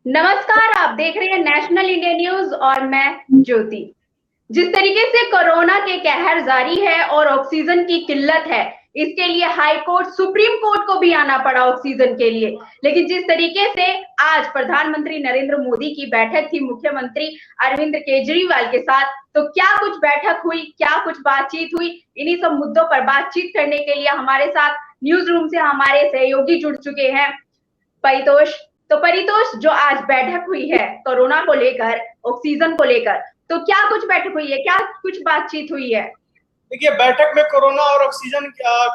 नमस्कार, आप देख रहे हैं नेशनल इंडिया न्यूज और मैं ज्योति। जिस तरीके से कोरोना के कहर जारी है और ऑक्सीजन की किल्लत है, इसके लिए हाई कोर्ट, सुप्रीम कोर्ट को भी आना पड़ा ऑक्सीजन के लिए। लेकिन जिस तरीके से आज प्रधानमंत्री नरेंद्र मोदी की बैठक थी मुख्यमंत्री अरविंद केजरीवाल के साथ, तो क्या कुछ बैठक हुई, क्या कुछ बातचीत हुई, इन्हीं सब मुद्दों पर बातचीत करने के लिए हमारे साथ न्यूज रूम से हमारे सहयोगी जुड़ चुके हैं। परितोष, तो परितोष, जो आज बैठक हुई है कोरोना को लेकर, ऑक्सीजन को लेकर, तो क्या कुछ बैठक हुई है, क्या कुछ बातचीत हुई है? देखिए, बैठक में कोरोना और ऑक्सीजन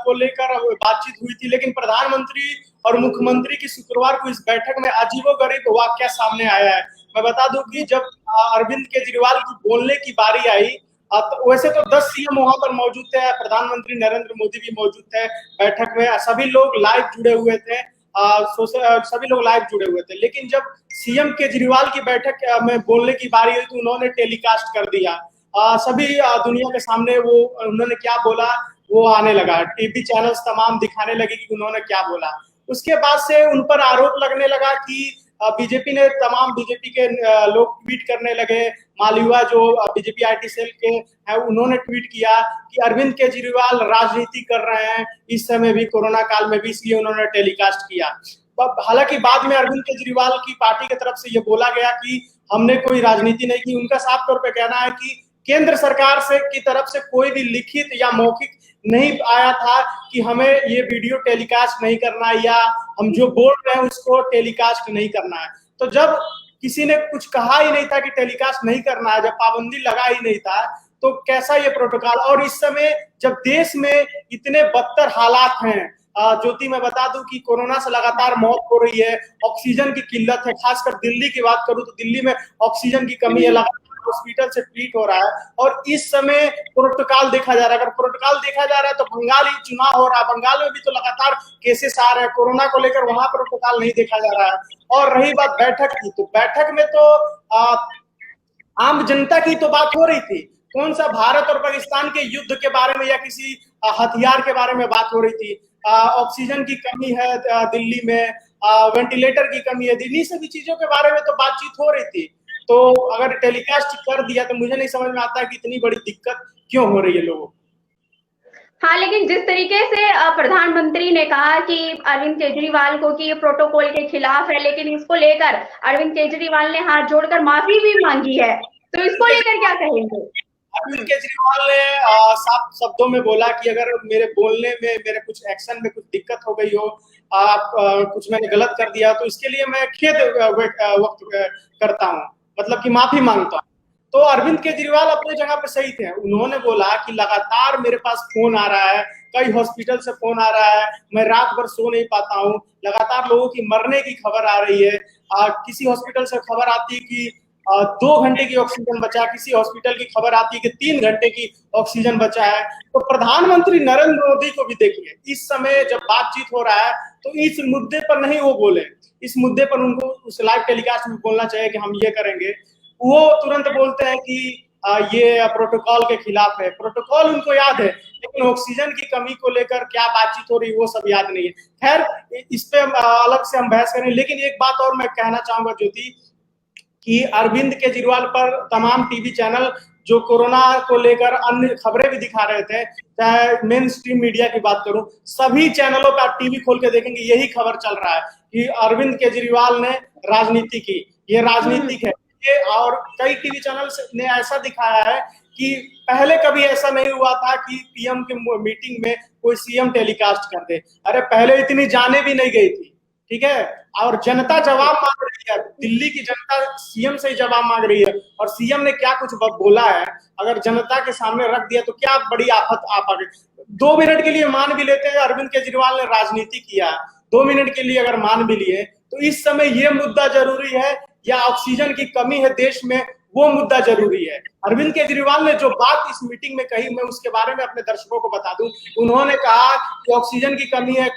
को लेकर बातचीत हुई थी, लेकिन प्रधानमंत्री और मुख्यमंत्री की शुक्रवार को इस बैठक में अजीबोगरीब वाकया सामने आया है। मैं बता दूं कि जब अरविंद केजरीवाल की बोलने की बारी आई, तो वैसे तो 10 सीएम वहां पर मौजूद थे, प्रधानमंत्री नरेंद्र मोदी भी मौजूद थे बैठक में, सभी लोग लाइव जुड़े हुए थे, सभी लोग लाइव जुड़े हुए थे। लेकिन जब सीएम केजरीवाल की बैठक में बोलने की बारी आई तो उन्होंने टेलीकास्ट कर दिया। सभी दुनिया के सामने वो उन्होंने क्या बोला वो आने लगा, टीवी चैनल्स तमाम दिखाने लगे कि उन्होंने क्या बोला। उसके बाद से उन पर आरोप लगने लगा कि बीजेपी ने, तमाम बीजेपी के लोग ट्वीट करने लगे। मालविया जो बीजेपी आईटी सेल के हैं, उन्होंने ट्वीट किया कि अरविंद केजरीवाल राजनीति कर रहे हैं इस समय भी, कोरोना काल में भी, इसलिए उन्होंने टेलीकास्ट किया। हालांकि बाद में अरविंद केजरीवाल की पार्टी की तरफ से ये बोला गया कि हमने कोई राजनीति नहीं की। उनका साफ तौर पर कहना है कि केंद्र सरकार से की तरफ से कोई भी लिखित या मौखिक नहीं आया था कि हमें ये वीडियो टेलीकास्ट नहीं करना है या हम जो बोल रहे हैं उसको टेलीकास्ट नहीं करना है। तो जब किसी ने कुछ कहा ही नहीं था कि टेलीकास्ट नहीं करना है, जब पाबंदी लगा ही नहीं था, तो कैसा ये प्रोटोकॉल। और इस समय जब देश में इतने बदतर हालात हैं, ज्योति मैं बता दूं कि कोरोना से लगातार मौत हो रही है, ऑक्सीजन की किल्लत है, खासकर दिल्ली की बात करूं तो दिल्ली में ऑक्सीजन की कमी है, हॉस्पिटल से ट्रीट हो रहा है। और इस समय प्रोटोकॉल देखा जा रहा है, अगर प्रोटोकॉल देखा जा रहा है तो बंगाल ही चुनाव हो रहा है, बंगाल में भी तो लगातार केसेस आ रहे हैं कोरोना को लेकर, वहां प्रोटोकॉल नहीं देखा जा रहा है। और रही बात बैठक की, तो बैठक में तो आम जनता की तो बात हो रही थी, कौन सा भारत और पाकिस्तान के युद्ध के बारे में या किसी हथियार के बारे में बात हो रही थी। ऑक्सीजन की कमी है दिल्ली में, वेंटिलेटर की कमी है, इन्हीं सभी चीजों के बारे में तो बातचीत हो रही थी। तो अगर टेलीकास्ट कर दिया तो मुझे नहीं समझ में आता कि इतनी बड़ी दिक्कत क्यों हो रही है लोगों को। हाँ, लेकिन जिस तरीके से प्रधानमंत्री ने कहा कि अरविंद केजरीवाल को कि ये प्रोटोकॉल के खिलाफ है, लेकिन इसको लेकर अरविंद केजरीवाल ने हाथ जोड़कर माफी भी मांगी है, तो इसको लेकर क्या कहेंगे? अरविंद केजरीवाल ने साफ शब्दों में बोला कि अगर मेरे बोलने में, मेरे कुछ एक्शन में कुछ दिक्कत हो गई हो, कुछ मैंने गलत कर दिया, तो इसके लिए मैं खेद व्यक्त करता हूँ, मतलब कि माफी मांगता हूँ। तो अरविंद केजरीवाल अपनी जगह पे सही थे। उन्होंने बोला कि लगातार मेरे पास फोन आ रहा है, कई हॉस्पिटल से फोन आ रहा है, मैं रात भर सो नहीं पाता हूँ, लगातार लोगों की मरने की खबर आ रही है। किसी हॉस्पिटल से खबर आती है कि 2 घंटे की ऑक्सीजन बचा, किसी हॉस्पिटल की खबर आती है कि 3 घंटे की ऑक्सीजन बचा है। तो प्रधानमंत्री नरेंद्र मोदी को भी देखिए, इस समय जब बातचीत हो रहा है तो इस मुद्दे पर नहीं वो बोले, इस मुद्दे पर उनको उस लाइव टेलीकास्ट में बोलना चाहिए कि हम ये करेंगे। वो तुरंत बोलते हैं कि ये प्रोटोकॉल के खिलाफ है। प्रोटोकॉल उनको याद है, लेकिन ऑक्सीजन की कमी को लेकर क्या बातचीत हो रही है वो सब याद नहीं है। खैर, इस पे अलग से हम बहस करें, लेकिन एक बात और मैं कहना चाहूंगा ज्योति, कि अरविंद केजरीवाल पर तमाम टीवी चैनल जो कोरोना को लेकर अन्य खबरें भी दिखा रहे थे, चाहे मेन स्ट्रीम मीडिया की बात करूं, सभी चैनलों पर आप टीवी खोल के देखेंगे यही खबर चल रहा है कि अरविंद केजरीवाल ने राजनीति की, ये राजनीतिक है। ये और कई टीवी चैनल ने ऐसा दिखाया है कि पहले कभी ऐसा नहीं हुआ था कि पीएम के मीटिंग में कोई सीएम टेलीकास्ट कर दे। अरे पहले इतनी जाने भी नहीं गई थी, ठीक है, और जनता जवाब मांग रही है, दिल्ली की जनता सीएम से जवाब मांग रही है। और सीएम ने क्या कुछ बोला है, अगर जनता के सामने रख दिया तो क्या बड़ी आफत आ पा गई। 2 मिनट के लिए मान भी लेते हैं अरविंद केजरीवाल ने राजनीति किया, 2 मिनट के लिए अगर मान भी लिए, तो इस समय ये मुद्दा जरूरी है या ऑक्सीजन की कमी है देश में, वो मुद्दा जरूरी है। अरविंद केजरीवाल ने जो बात इस मीटिंग में कही, मैं उसके बारे में अपने दर्शकों को बता दूं। उन्होंने कहा कि ऑक्सीजन की कमी है,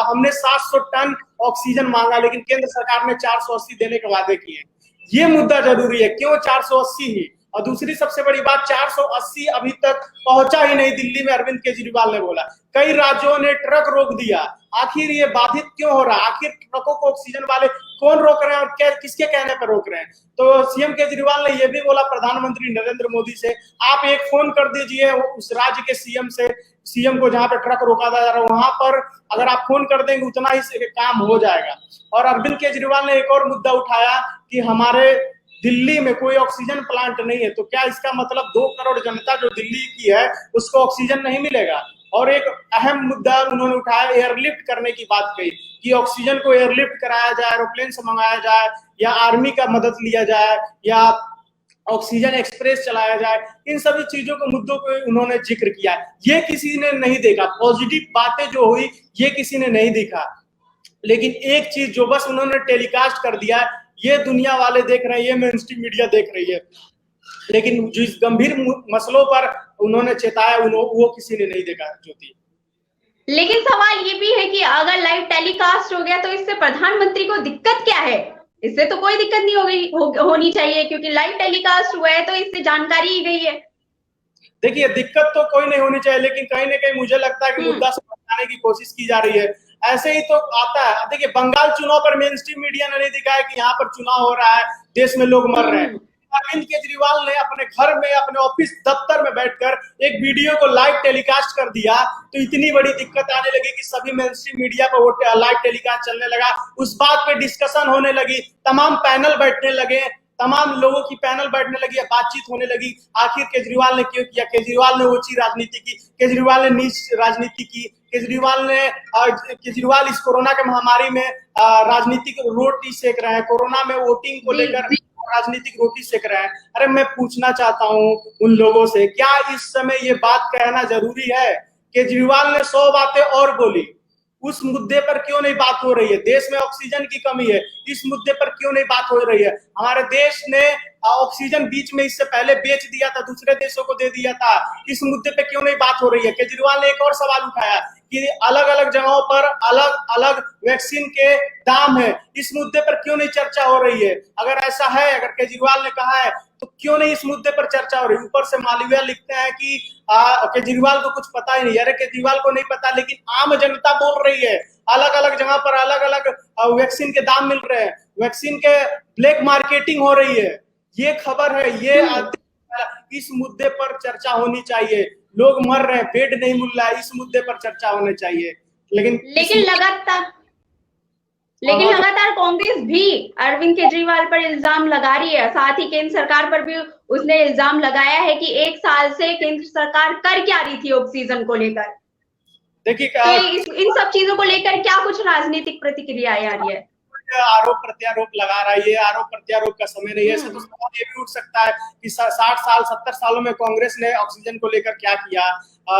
हमने 700 टन ऑक्सीजन मांगा, लेकिन केंद्र सरकार ने 480 देने के वादे किए। ये मुद्दा जरूरी है। क्यों 480 ही? और दूसरी सबसे बड़ी बात 480 अभी तक पहुंचा ही नहीं दिल्ली में, अरविंद केजरीवाल ने बोला। कई राज्यों ने ट्रक रोक दिया। आखिर ये बाधित क्यों हो रहा है? आखिर ट्रकों को ऑक्सीजन वाले कौन रोक रहे हैं और क्या किसके कहने पर रोक रहे हैं? तो सीएम केजरीवाल ने यह भी बोला प्रधानमंत्री नरेंद्र मोदी से, आप एक फोन कर दीजिए उस राज्य के सीएम को जहां पर ट्रक रोका जा रहा है, वहां पर अगर आप फोन कर देंगे उतना ही काम हो जाएगा। और अरविंद केजरीवाल ने एक और मुद्दा उठाया कि हमारे दिल्ली में कोई ऑक्सीजन प्लांट नहीं है, तो क्या इसका मतलब 2 करोड़ जनता जो दिल्ली की है उसको ऑक्सीजन नहीं मिलेगा? और एक अहम मुद्दा उन्होंने उठाया, एयरलिफ्ट करने की बात कही कि ऑक्सीजन को एयरलिफ्ट कराया जाए, एरोप्लेन से मंगाया जाए या आर्मी का मदद लिया जाए या ऑक्सीजन एक्सप्रेस चलाया जाए। इन सभी चीजों को मुद्दों को उन्होंने जिक्र किया। ये किसी ने नहीं देखा, पॉजिटिव बातें जो हुई ये किसी ने नहीं देखा, लेकिन एक चीज जो बस उन्होंने टेलीकास्ट कर दिया, ये दुनिया वाले देख रहे हैं, ये मेन स्ट्रीम मीडिया देख रही है, लेकिन जिस गंभीर मसलों पर उन्होंने चेताया वो किसी ने नहीं देखा। ज्योति, लेकिन सवाल ये भी है कि अगर लाइव टेलीकास्ट हो गया तो इससे प्रधानमंत्री को दिक्कत क्या है? इससे तो कोई दिक्कत नहीं होनी चाहिए, क्योंकि लाइव टेलीकास्ट हुआ है तो इससे जानकारी ही गई है। देखिए, दिक्कत तो कोई नहीं होनी चाहिए, लेकिन कहीं ना कहीं मुझे लगता है कि मुद्दा से बचाने की कोशिश की जा रही है। ऐसे ही तो आता है, देखिए बंगाल चुनाव पर मेन स्ट्रीम मीडिया ने नहीं दिखाया कि यहाँ पर चुनाव हो रहा है, देश में लोग मर रहे हैं। अरविंद केजरीवाल ने अपने घर में, अपने ऑफिस दफ्तर में बैठकर एक वीडियो को लाइव टेलीकास्ट कर दिया, तो इतनी बड़ी दिक्कत आने लगी कि सभी मेन स्ट्रीम मीडिया पर वो लाइव टेलीकास्ट चलने लगा, उस बात पे डिस्कशन होने लगी, तमाम पैनल बैठने लगे, तमाम लोगों की पैनल बैठने लगी, बातचीत होने लगी। आखिर केजरीवाल ने क्यों किया? केजरीवाल ने ऊंची राजनीति की, केजरीवाल ने नीच राजनीति की, केजरीवाल इस कोरोना के महामारी में राजनीतिक रोटी सेक रहे हैं, कोरोना में वोटिंग को लेकर राजनीतिक रोटी सेक रहे हैं। अरे मैं पूछना चाहता हूं उन लोगों से, क्या इस समय ये बात कहना जरूरी है? केजरीवाल ने 100 बातें और बोली, उस मुद्दे पर क्यों नहीं बात हो रही है? देश में ऑक्सीजन की कमी है, इस मुद्दे पर क्यों नहीं बात हो रही है? हमारे देश ने ऑक्सीजन बीच में इससे पहले बेच दिया था, दूसरे देशों को दे दिया था, इस मुद्दे पे क्यों नहीं बात हो रही है? केजरीवाल ने एक और सवाल उठाया कि अलग अलग जगहों पर अलग अलग वैक्सीन के दाम है, इस मुद्दे पर क्यों नहीं चर्चा हो रही है? अगर ऐसा है, अगर केजरीवाल ने कहा है तो क्यों नहीं इस मुद्दे पर चर्चा हो रही? ऊपर से मालवीय लिखते हैं कि केजरीवाल को कुछ पता ही नहीं। अरे केजरीवाल को नहीं पता, लेकिन आम जनता बोल रही है, अलग अलग जगह पर अलग अलग वैक्सीन के दाम मिल रहे हैं, वैक्सीन के ब्लैक मार्केटिंग हो रही है, ये खबर है। ये इस मुद्दे पर चर्चा होनी चाहिए। लोग मर रहे हैं, बेड नहीं मिल रहा है, इस मुद्दे पर चर्चा होनी चाहिए। लेकिन लगातार कांग्रेस भी अरविंद केजरीवाल पर इल्जाम लगा रही है, साथ ही केंद्र सरकार पर भी उसने इल्जाम लगाया है कि 1 साल से केंद्र सरकार कर क्या रही थी ऑक्सीजन को लेकर। देखिए, इन सब चीजों को लेकर क्या कुछ राजनीतिक प्रतिक्रियाएं आ रही है? आरोप प्रत्यारोप लगा रहा है, ये आरोप प्रत्यारोप का समय नहीं है। ऐसे तो सवाल ये भी उठ सकता है कि 60 साल 70 सालों में कांग्रेस ने ऑक्सीजन को लेकर क्या किया,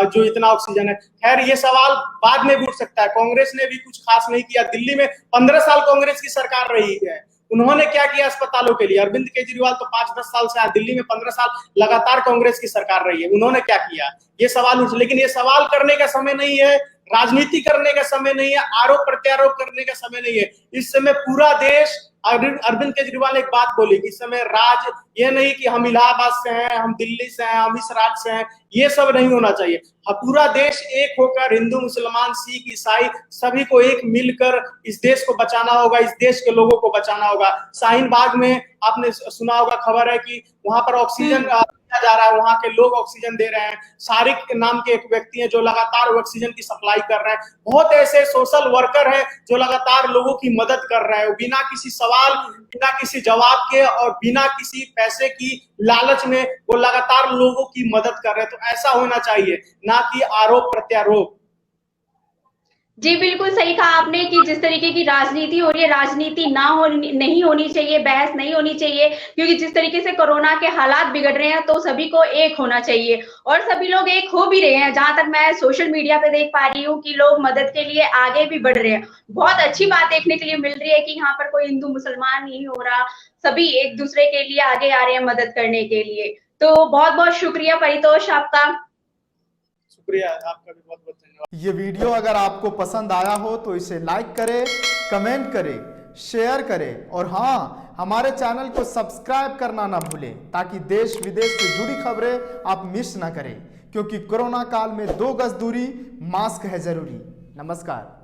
जो इतना ऑक्सीजन है। खैर, ये सवाल बाद में भी उठ सकता है, कांग्रेस ने भी कुछ खास नहीं किया। दिल्ली में 15 साल कांग्रेस की सरकार रही है, उन्होंने क्या किया अस्पतालों के लिए? अरविंद केजरीवाल तो 5-10 साल से दिल्ली में 15 साल लगातार कांग्रेस की सरकार रही है, उन्होंने क्या किया? ये सवाल उठ, लेकिन ये सवाल करने का समय नहीं है, राजनीति करने का समय नहीं है, आरोप प्रत्यारोप करने का समय नहीं है। इस समय पूरा देश, अरविंद केजरीवाल ने एक बात बोली कि इस समय राज ये नहीं कि हम इलाहाबाद से हैं, हम दिल्ली से हैं, हम इस राज्य से हैं, ये सब नहीं होना चाहिए। पूरा देश एक होकर, हिंदू मुसलमान सिख ईसाई सभी को एक मिलकर इस देश को बचाना होगा, इस देश के लोगों को बचाना होगा। शाहीन बाग में आपने सुना होगा, खबर है कि वहां पर ऑक्सीजन जा रहा है, वहां के लोग ऑक्सीजन दे रहे हैं। सारिक नाम के एक व्यक्ति हैं जो लगातार ऑक्सीजन की सप्लाई कर रहे हैं। बहुत ऐसे सोशल वर्कर हैं जो लगातार लोगों की मदद कर रहे हैं, बिना किसी सवाल, बिना किसी जवाब के और बिना किसी पैसे की लालच में वो लगातार लोगों की मदद कर रहे हैं। तो ऐसा होना चाहिए, ना कि आरोप प्रत्यारोप। जी बिल्कुल सही कहा आपने कि जिस तरीके की राजनीति हो रही है, राजनीति नहीं होनी चाहिए, बहस नहीं होनी चाहिए, क्योंकि जिस तरीके से कोरोना के हालात बिगड़ रहे हैं तो सभी को एक होना चाहिए और सभी लोग एक हो भी रहे हैं। जहां तक मैं सोशल मीडिया पे देख पा रही हूँ कि लोग मदद के लिए आगे भी बढ़ रहे हैं। बहुत अच्छी बात देखने के लिए मिल रही है कि यहाँ पर कोई हिंदू मुसलमान नहीं हो रहा, सभी एक दूसरे के लिए आगे आ रहे हैं मदद करने के लिए। तो बहुत बहुत शुक्रिया परितोष आपका। शुक्रिया आपका भी, बहुत बहुत धन्यवाद। ये वीडियो अगर आपको पसंद आया हो तो इसे लाइक करें, कमेंट करें, शेयर करें और हाँ, हमारे चैनल को सब्सक्राइब करना ना भूलें ताकि देश विदेश से जुड़ी खबरें आप मिस ना करें, क्योंकि कोरोना काल में 2 गज दूरी, मास्क है जरूरी। नमस्कार।